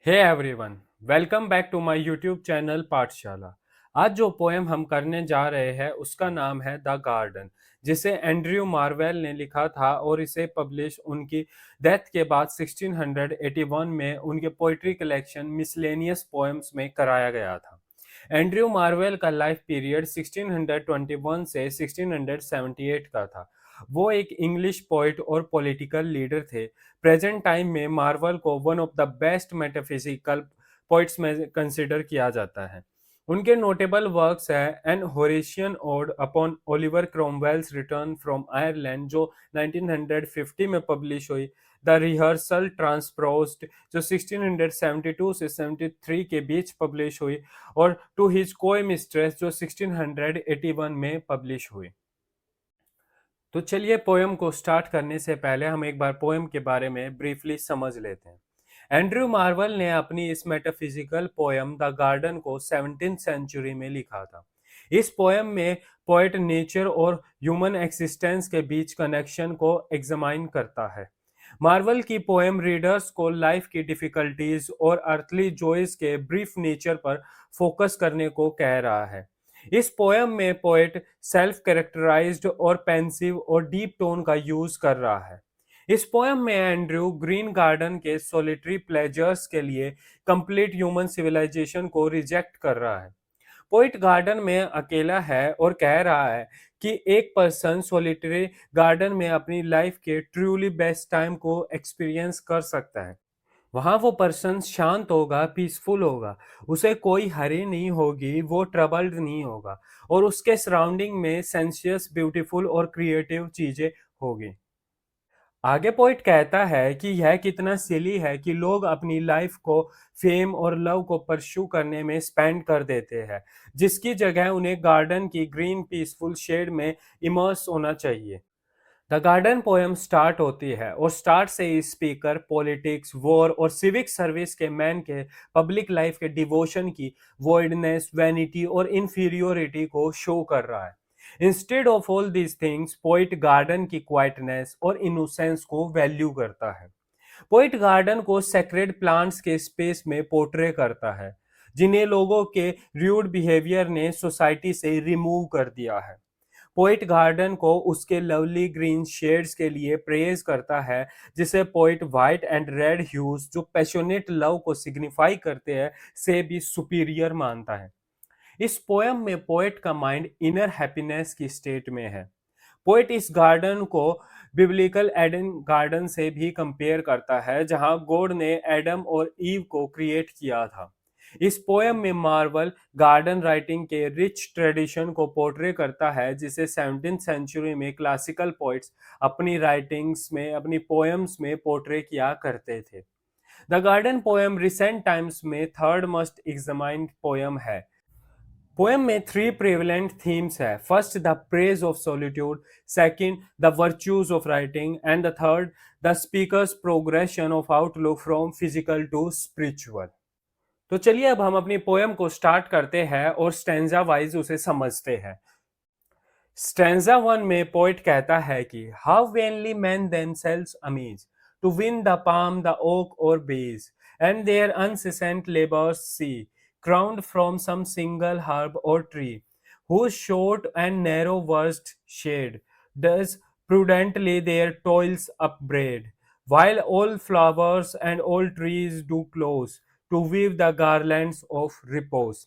Hey everyone, welcome back to my YouTube channel Pathshala. आज जो poem हम करने जा रहे हैं उसका नाम है द गार्डन, जिसे एंड्रयू मार्वेल ने लिखा था और इसे पब्लिश उनकी डेथ के बाद 1681 में उनके पोइट्री कलेक्शन मिसलेनियस पोएम्स में कराया गया था। एंड्रयू मार्वेल का लाइफ पीरियड 1621 से 1678 का था। वो एक इंग्लिश पोइट और पॉलिटिकल लीडर थे। प्रेजेंट टाइम में मार्वल को one of the best metaphysical poets में कंसिडर किया जाता है। उनके नोटेबल वर्क्स है an Horatian ode upon Oliver Cromwell's return from Ireland, जो 1950 में पब्लिश हुई। द रिहर्सल ट्रांसप्रोज्ड, जो 1672 से 73 के बीच पब्लिश हुई। और टू हिज कोई मिस्ट्रेस, जो 1681 में पब्लिश हुई। तो चलिए, पोएम को स्टार्ट करने से पहले हम एक बार पोएम के बारे में ब्रीफली समझ लेते हैं। एंड्रयू मार्वल ने अपनी इस मेटाफिजिकल पोएम द गार्डन को 17th सेंचुरी में लिखा था। इस पोएम में पोएट नेचर और ह्यूमन एक्सिस्टेंस के बीच कनेक्शन को एग्जामाइन करता है। मार्वल की पोएम रीडर्स को लाइफ की डिफिकल्टीज और अर्थली जॉयज के ब्रीफ नेचर पर फोकस करने को कह रहा है। इस पोएम में पोएट सेल्फ कैरेक्टराइज्ड और पेंसिव और डीप टोन का यूज कर रहा है। इस पोएम में एंड्रयू ग्रीन गार्डन के सोलिटरी प्लेजर्स के लिए कंप्लीट ह्यूमन सिविलाइजेशन को रिजेक्ट कर रहा है। पोइट गार्डन में अकेला है और कह रहा है कि एक पर्सन सोलिटरी गार्डन में अपनी लाइफ के ट्रूली बेस्ट टाइम को एक्सपीरियंस कर सकता है। वहाँ वो पर्सन शांत होगा, पीसफुल होगा, उसे कोई हरी नहीं होगी, वो ट्रबल्ड नहीं होगा और उसके सराउंडिंग में सेंसियस, ब्यूटीफुल और क्रिएटिव चीजें होगी। आगे पॉइंट कहता है कि यह कितना सिली है कि लोग अपनी लाइफ को फेम और लव को परस्यू करने में स्पेंड कर देते हैं, जिसकी जगह उन्हें गार्डन की ग्रीन पीसफुल शेड में इमर्स होना चाहिए। द गार्डन पोएम स्टार्ट होती है और स्टार्ट से ही स्पीकर पॉलिटिक्स, वॉर और सिविक सर्विस के मैन के पब्लिक लाइफ के डिवोशन की वॉइडनेस, वैनिटी और इंफीरियोरिटी को शो कर रहा है। Instead of all these things, poet garden की क्वाइटनेस और इनोसेंस को वैल्यू करता है। पोइट गार्डन को सेक्रेड प्लांट्स के स्पेस में पोर्ट्रे करता है, जिन्हें लोगों के रूड बिहेवियर ने सोसाइटी से रिमूव कर दिया है। पोइट गार्डन को उसके लवली ग्रीन शेड्स के लिए प्रेज करता है, जिसे poet white and red huge, जो पैशनेट लव को सिग्निफाई करते हैं, से भी सुपीरियर मानता है। इस पोएम में पोएट का माइंड इनर हैप्पीनेस की स्टेट में है। पोएट इस गार्डन को बिब्लिकल एडन गार्डन से भी कंपेयर करता है, जहां गॉड ने एडम और ईव को क्रिएट किया था। इस पोएम में मार्वल गार्डन राइटिंग के रिच ट्रेडिशन को पोर्ट्रे करता है, जिसे 17th सेंचुरी में क्लासिकल पोइट्स अपनी राइटिंग्स में, अपनी पोएम्स में पोर्ट्रे किया करते थे। The garden poem recent times में थर्ड मोस्ट एग्जामाइंड पोएम है। पोएम में थ्री प्रेवलेंट थीम्स है। First, the praise of solitude; second, the virtues of writing; and the third, the speaker's progression of outlook from physical to spiritual. तो चलिए, अब हम अपनी poem को start करते हैं और स्टैंजा वाइज उसे समझते हैं। स्टैंजा वन में पोइट कहता है कि how vainly men themselves amaze to win the palm, the oak or bays, and their incessant labors see, crowned from some single herb or tree, whose short and narrow versed shade does prudently their toils upbraid, while all flowers and all trees do close to weave the garlands of repose।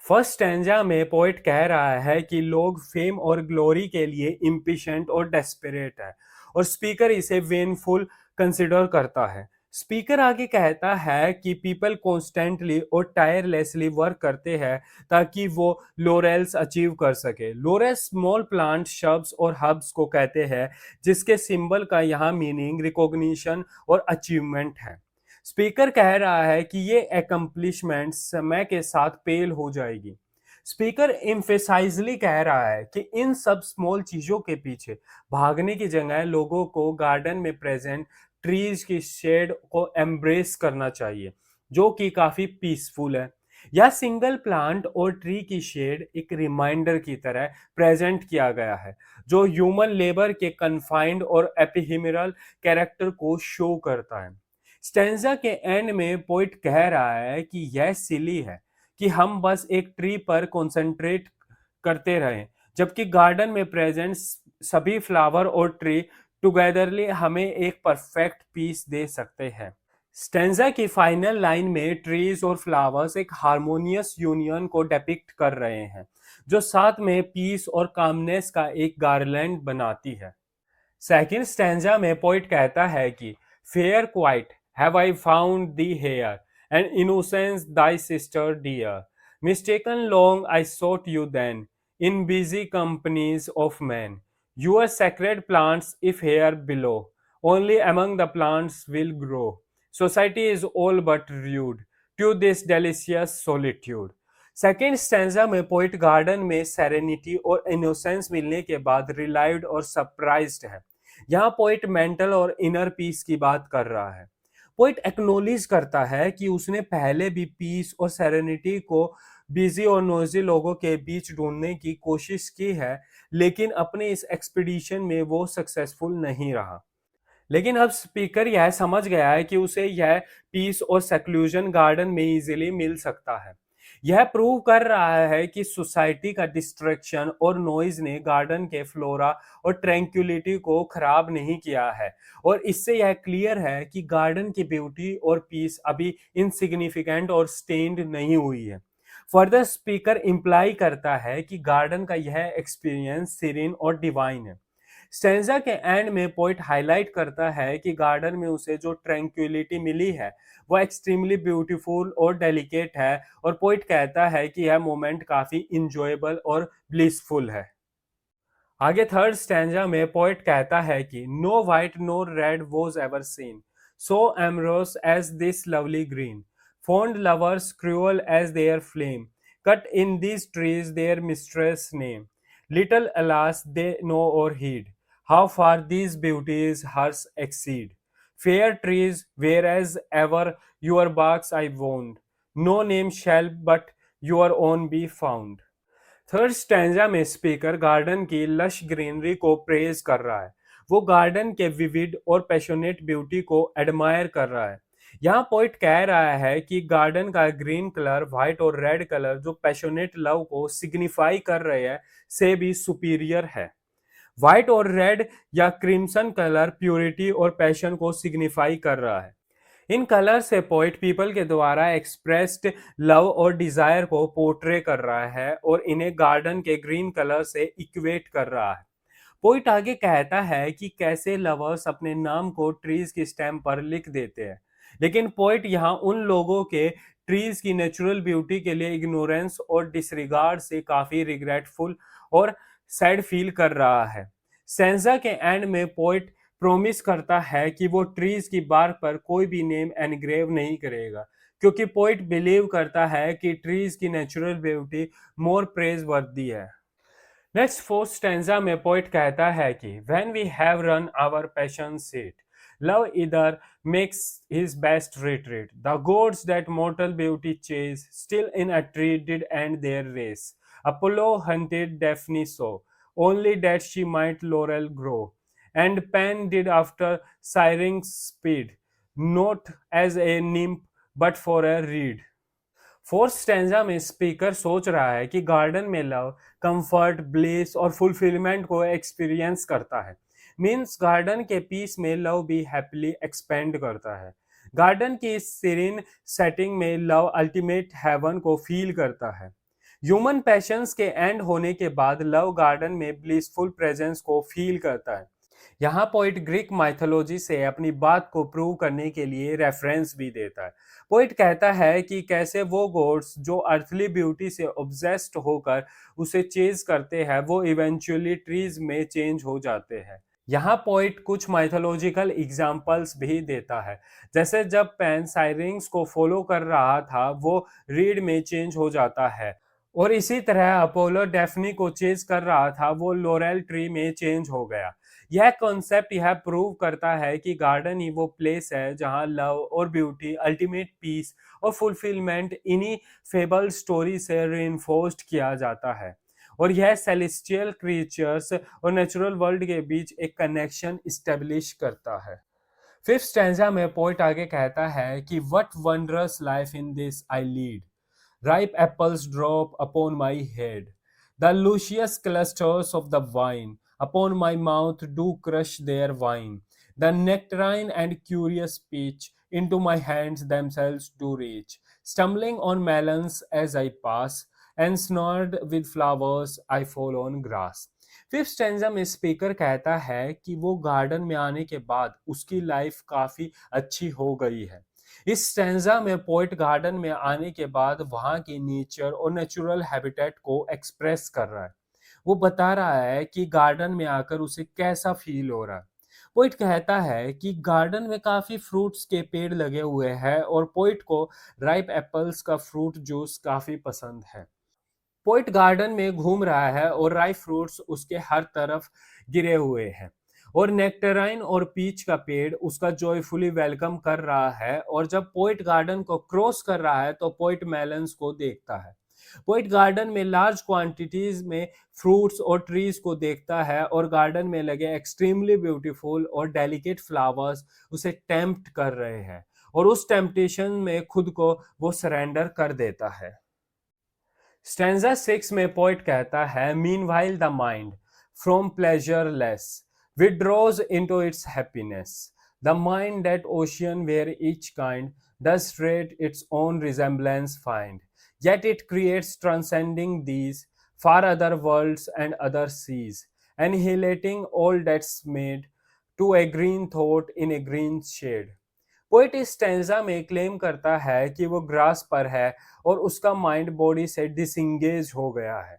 First stanza में poet कह रहा है कि लोग fame और glory के लिए इम्पिशेंट और डेस्परेट है, और स्पीकर इसे वेनफुल कंसिडर करता है। स्पीकर आगे कहता है कि पीपल कॉन्स्टेंटली और टायरलेसली वर्क करते हैं ताकि वो लोरेल्स अचीव कर सके। लोरेल्स स्मॉल प्लांट, शब्स और हब्स को कहते हैं, जिसके सिंबल का यहाँ मीनिंग रिकॉग्निशन और अचीवमेंट है। स्पीकर कह रहा है कि ये एकम्प्लिशमेंट समय के साथ पेल हो जाएगी। स्पीकर इम्फेसाइजली कह रहा है कि इन सब स्मॉल चीजों के पीछे भागने की जगह लोगों को गार्डन में प्रेजेंट ट्रीज की शेड को एम्ब्रेस करना चाहिए, जो कि काफी पीसफुल है। यह सिंगल प्लांट और ट्री की शेड एक रिमाइंडर की तरह प्रेजेंट किया गया है, जो ह्यूमन लेबर के कन्फाइंड और एपिहेमरल कैरेक्टर को शो करता है। स्टेंजा के एंड में पोइट कह रहा है कि यह सिली है कि हम बस एक ट्री पर कंसंट्रेट करते रहें, जबकि गार्डन में प्रेजेंट सभी फ्लावर और ट्री टुगेदरली हमें एक परफेक्ट पीस दे सकते हैं। स्टेंजा की फाइनल लाइन में ट्रीज और फ्लावर्स एक हार्मोनियस यूनियन को डिपिक्ट कर रहे हैं, जो साथ में पीस और कामनेस का एक गार्लैंड बनाती है। सेकंड स्टैंजा में पोइट कहता है कि fair quiet have I found thee here and innocence thy sister dear, mistaken long I sought you then in busy companies of men, your sacred plants if here below only among the plants will grow, society is all but rude to this delicious solitude। Second stanza में poet garden में serenity और innocence मिलने के बाद रिलाइव्ड और surprised है। यहाँ poet mental और इनर पीस की बात कर रहा है। पोइट एक्नोलेज करता है कि उसने पहले भी पीस और सेरेनिटी को बिजी और नोजी लोगों के बीच ढूंढने की कोशिश की है, लेकिन अपने इस एक्सपीडिशन में वो सक्सेसफुल नहीं रहा। लेकिन अब स्पीकर यह समझ गया है कि उसे यह पीस और सेक्लूजन गार्डन में इजीली मिल सकता है। यह प्रूव कर रहा है कि सोसाइटी का डिस्ट्रैक्शन और नॉइज ने गार्डन के फ्लोरा और ट्रैंक्विलिटी को खराब नहीं किया है, और इससे यह क्लियर है कि गार्डन की ब्यूटी और पीस अभी इनसिग्निफिकेंट और स्टेन्ड नहीं हुई है। फर्दर स्पीकर इंप्लाई करता है कि गार्डन का यह एक्सपीरियंस सीरीन और डिवाइन है। स्टेंजा के एंड में पोइट हाईलाइट करता है कि गार्डन में उसे जो ट्रैंक्विलिटी मिली है वो एक्सट्रीमली ब्यूटीफुल और डेलिकेट है, और पोइट कहता है कि यह मोमेंट काफी इंजॉयबल और ब्लिसफुल है। आगे थर्ड स्टैंजा में पोइट कहता है कि no white no red was ever seen so amorous as this lovely green, fond lovers cruel as their flame, cut in these trees their mistress name, little alas they know or heed, how far these beauties hers exceed, fair trees whereas ever your barks I wound, no name shall but your own be found। Third stanza में speaker garden की lush greenery को praise कर रहा है। वो garden के vivid और passionate beauty को एडमायर कर रहा है। यहाँ पोइट कह रहा है कि गार्डन का ग्रीन कलर, व्हाइट और रेड कलर जो पैशनेट लव को सिग्निफाई कर रहे हैं से भी सुपीरियर है। व्हाइट और रेड या क्रिम्सन कलर प्योरिटी और पैशन को सिग्निफाई कर रहा है। इन कलर से पोइट पीपल के द्वारा एक्सप्रेस्ड लव और डिजायर को पोर्ट्रे कर रहा है और इन्हें गार्डन के ग्रीन कलर से इक्वेट कर रहा है। पोइट आगे कहता है कि कैसे लवर्स अपने नाम को ट्रीज की स्टेम पर लिख देते हैं, लेकिन पोइट यहाँ उन लोगों के ट्रीज की नेचुरल ब्यूटी के लिए इग्नोरेंस और डिसरिगार्ड से काफी रिग्रेटफुल और सैड फील कर रहा है। सेंजा के एंड में पोइट प्रॉमिस करता है कि वो ट्रीज की बार्क पर कोई भी नेम एनग्रेव नहीं करेगा, क्योंकि पोइट बिलीव करता है कि ट्रीज की नेचुरल ब्यूटी मोर प्रेज वर्दी है। नेक्स्ट फोर्थ स्टैंजा में पोइट कहता है कि when we have run our passion's heat, love hither makes his best retreat, the gods that mortal beauty chase still in a tree did end their race, Apollo hunted Daphne so only that she might laurel grow, and Pan did after Syrinx speed, not as a nymph but for a reed। Fourth stanza में speaker सोच रहा है कि garden में love, comfort, bliss और fulfilment को experience करता है। मीन्स गार्डन के पीस में लव भी हैप्पीली एक्सपेंड करता है। गार्डन की सीरीन सेटिंग में लव अल्टीमेट हेवन को फील करता है। ह्यूमन पैशंस के एंड होने के बाद लव गार्डन में ब्लिसफुल प्रेजेंस को फील करता है। यहाँ पोइट ग्रीक माइथोलॉजी से अपनी बात को प्रूव करने के लिए रेफरेंस भी देता है। पोइट कहता है कि कैसे वो गॉड्स जो अर्थली ब्यूटी से ऑब्सेस्ड होकर उसे चेज करते हैं वो इवेंचुअली ट्रीज में चेंज हो जाते हैं। यहाँ पोइट कुछ माइथोलॉजिकल एग्जाम्पल्स भी देता है, जैसे जब पैन साइरिंग्स को फॉलो कर रहा था वो रीड में चेंज हो जाता है, और इसी तरह अपोलो डेफनी को चेज कर रहा था वो लोरेल ट्री में चेंज हो गया। यह कॉन्सेप्ट यह प्रूव करता है कि गार्डन ही वो प्लेस है जहां लव और ब्यूटी, अल्टीमेट पीस और फुलफिलमेंट इन्हीं फेबल स्टोरी से रिइंफोर्स्ड किया जाता है, और यह सेलेस्टियल क्रीचर्स और नेचुरल वर्ल्ड के बीच एक कनेक्शन इस्टेब्लिश करता है। फिफ्थ स्टैंजा में पोइट आगे कहता है कि what wondrous life in this I lead, ripe apples drop upon my head. The luscious clusters of the vine upon my mouth do crush their wine. The nectarine and curious peach into my hands themselves do reach. Stumbling on melons as I pass, and snared with flowers I fall on grass. Fifth stanza में speaker कहता है कि वो garden में आने के बाद उसकी लाइफ काफी अच्छी हो गई है। इस स्टैंजा में पोइट गार्डन में आने के बाद वहाँ की नेचर और नेचुरल हैबिटेट को एक्सप्रेस कर रहा है। वो बता रहा है कि गार्डन में आकर उसे कैसा फील हो रहा है। पोइट कहता है कि गार्डन में काफी फ्रूट्स के पेड़ लगे हुए हैं और पोइट को राइप एप्पल्स का फ्रूट जूस काफी पसंद है। पोइट गार्डन में घूम रहा है और राइप फ्रूट्स उसके हर तरफ गिरे हुए हैं और नेक्टराइन और पीच का पेड़ उसका जॉयफुली वेलकम कर रहा है। और जब पोइट गार्डन को क्रॉस कर रहा है तो पोइट मेलन्स को देखता है। पोइट गार्डन में लार्ज क्वांटिटीज में फ्रूट्स और ट्रीज को देखता है और गार्डन में लगे एक्सट्रीमली ब्यूटीफुल और डेलिकेट फ्लावर्स उसे टेम्प्ट कर रहे हैं और उस टेम्पटेशन में खुद को वो सरेंडर कर देता है। स्टैंजा 6 में पोइट कहता है, meanwhile the mind from pleasureless withdraws into its happiness. The mind that ocean where each kind does straight its own resemblance find. Yet it creates transcending these far other worlds and other seas, annihilating all that's made to a green thought in a green shade. Poet इस stanza में claim करता है कि वो grass पर है और उसका माइंड बॉडी से डिसंगेज हो गया है,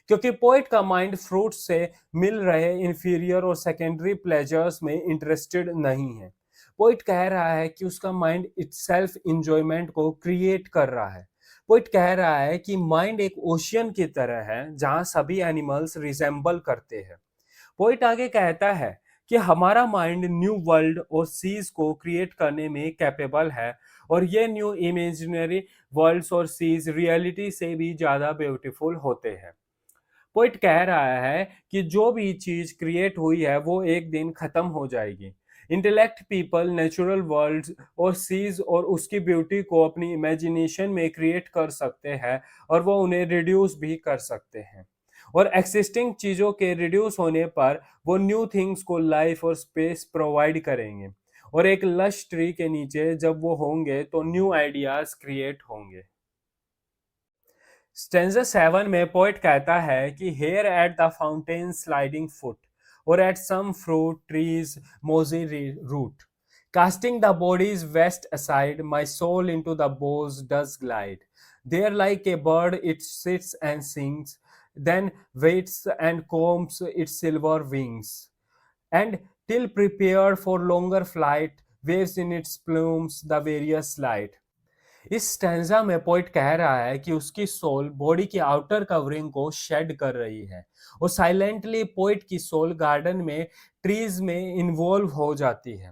क्योंकि पोइट का माइंड फ्रूट से मिल रहे इंफीरियर और सेकेंडरी प्लेजर्स में इंटरेस्टेड नहीं है। पोइट कह रहा है कि उसका माइंड इटसेल्फ इंजॉयमेंट को क्रिएट कर रहा है। पोइट कह रहा है कि माइंड एक ओशियन की तरह है जहां सभी एनिमल्स रिजेंबल करते हैं। पोइट आगे कहता है कि हमारा माइंड न्यू वर्ल्ड और सीज को क्रिएट करने में कैपेबल है और ये न्यू इमेजिनरी वर्ल्ड्स और सीज रियलिटी से भी ज़्यादा ब्यूटीफुल होते हैं। पोइट कह रहा है कि जो भी चीज क्रिएट हुई है वो एक दिन खत्म हो जाएगी। इंटेलेक्ट पीपल नेचुरल वर्ल्ड और सीज और उसकी ब्यूटी को अपनी इमेजिनेशन में क्रिएट कर सकते हैं और वो उन्हें रिड्यूस भी कर सकते हैं और एक्सिस्टिंग चीज़ों के रिड्यूस होने पर वो न्यू थिंग्स को लाइफ और स्पेस प्रोवाइड करेंगे और एक लश ट्री के नीचे जब वो होंगे तो न्यू आइडियाज क्रिएट होंगे। स्टेंजा 7 में पोइट कहता है कि here at the fountain sliding foot और at some fruit trees mossy root, casting the body's vest aside, my soul into the boughs does glide. There like a bird it sits and sings, then waits and combs its silver wings, and till prepared for longer flight, waves in its plumes the various light. इस stanza में poet कह रहा है कि उसकी soul body की outer covering को shade कर रही है और साइलेंटली पोइट की सोल गार्डन में ट्रीज में इन्वॉल्व हो जाती है।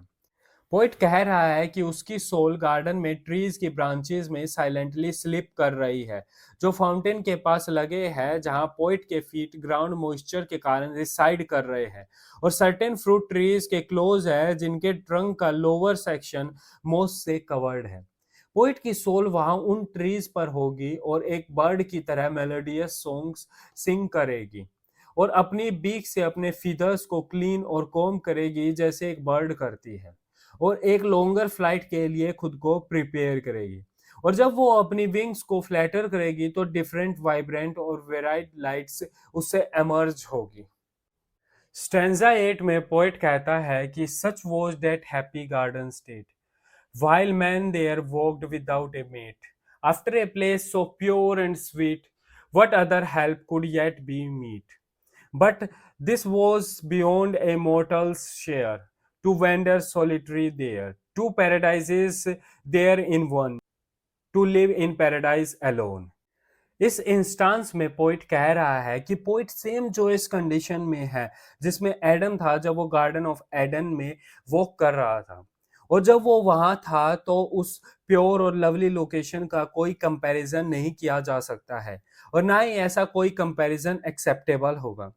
पोइट कह रहा है कि उसकी सोल गार्डन में ट्रीज की ब्रांचेस में साइलेंटली स्लिप कर रही है जो फाउंटेन के पास लगे हैं, जहां पोइट के फीट ग्राउंड मॉइस्चर के कारण रिसाइड कर रहे हैं और सर्टेन फ्रूट ट्रीज के क्लोज है जिनके ट्रंक का लोअर सेक्शन मोस से कवर्ड है। पोइट की सोल वहां उन ट्रीज पर होगी और एक बर्ड की तरह मेलोडियस सॉन्ग्स सिंग करेगी और अपनी बीक से अपने फीदर्स को क्लीन और कॉम करेगी जैसे एक बर्ड करती है और एक लॉन्गर फ्लाइट के लिए खुद को प्रिपेयर करेगी। और जब वो अपनी विंग्स को फ्लैटर करेगी तो डिफरेंट वाइब्रेंट और वेराइड लाइट्स उससे एमर्ज होगी। स्टैंजा 8 में पोएट कहता है कि सच was that happy garden state while man there walked without a mate after a place so pure and sweet, what other help could yet be meet? But this was beyond a mortal's share, to wander solitary there, two paradises there in one, to live in paradise alone. इस instance में poet कह रहा है कि poet same जो इस condition में है जिसमें एडम था जब वो गार्डन ऑफ एडन में वॉक कर रहा था, और जब वो वहां था तो उस प्योर और लवली लोकेशन का कोई कंपैरिजन नहीं किया जा सकता है और ना ही ऐसा कोई कंपैरिजन एक्सेप्टेबल होगा।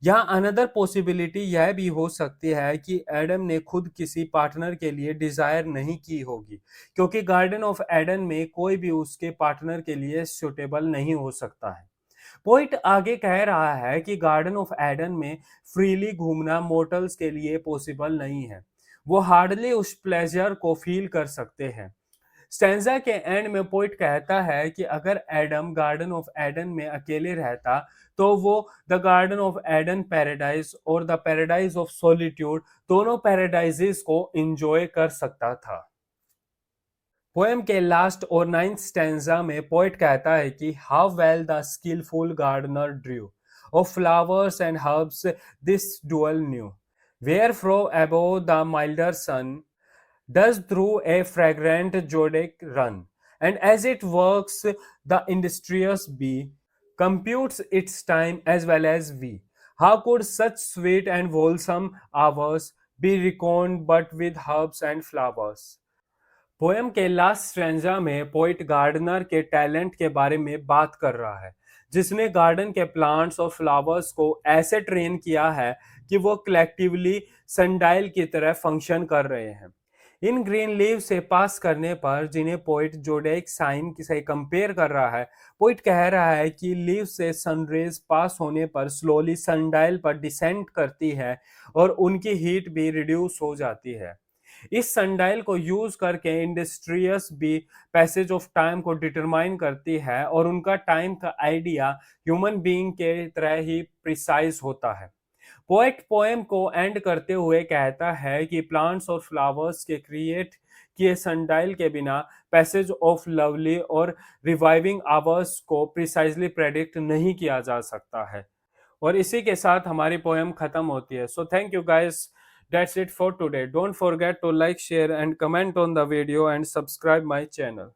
यहाँ अनदर पॉसिबिलिटी यह भी हो सकती है कि एडम ने खुद किसी पार्टनर के लिए डिजायर नहीं की होगी, क्योंकि गार्डन ऑफ एडन में कोई भी उसके पार्टनर के लिए सुटेबल नहीं हो सकता है। पोइट आगे कह रहा है कि गार्डन ऑफ एडन में फ्रीली घूमना मोर्टल्स के लिए पॉसिबल नहीं है। वो हार्डली उस प्लेजर को फील कर सकते हैं। स्टेंजा के एंड में पोइट कहता है कि अगर एडम गार्डन ऑफ एडन में अकेले रहता तो वो the garden of Aden paradise और द पैराडाइज ऑफ सॉलिट्यूड दोनों पैराडाइजेस को एंजॉय कर सकता था। पोएम के लास्ट और नाइन्थ स्टैंजा में पोइट कहता है कि how well the skilful gardener drew of flowers and herbs this dial new where from above the milder sun does through a fragrant Zodiac run, and as it works, the industrious bee computes its time as well as we. How could such sweet and wholesome hours be reckoned but with herbs and flowers? Poem के last stanza में poet gardener के talent के बारे में बात कर रहा है, जिसने गार्डन के प्लांट्स और फ्लावर्स को ऐसे ट्रेन किया है कि वो कलेक्टिवली सनडाइल की तरह फंक्शन कर रहे हैं। इन ग्रीन लीव से पास करने पर, जिन्हें पोइट जोडेक साइन से कंपेयर कर रहा है, पोइट कह रहा है कि लीव से सनरेज पास होने पर स्लोली सनडाइल पर डिसेंड करती है और उनकी हीट भी रिड्यूस हो जाती है। इस सनडाइल को यूज करके इंडस्ट्रियस भी पैसेज ऑफ टाइम को डिटरमाइन करती है और उनका टाइम का आइडिया ह्यूमन बीइंग के तरह ही प्रिसाइज होता है। पोएट पोएम को एंड करते हुए कहता है कि प्लांट्स और फ्लावर्स के क्रिएट किए सनडाइल के बिना पैसेज ऑफ लवली और रिवाइविंग आवर्स को प्रिसाइजली प्रेडिक्ट नहीं किया जा सकता है। और इसी के साथ हमारी पोएम खत्म होती है। So thank you guys, that's it for today. Don't forget to like, share and comment on the video and subscribe my channel.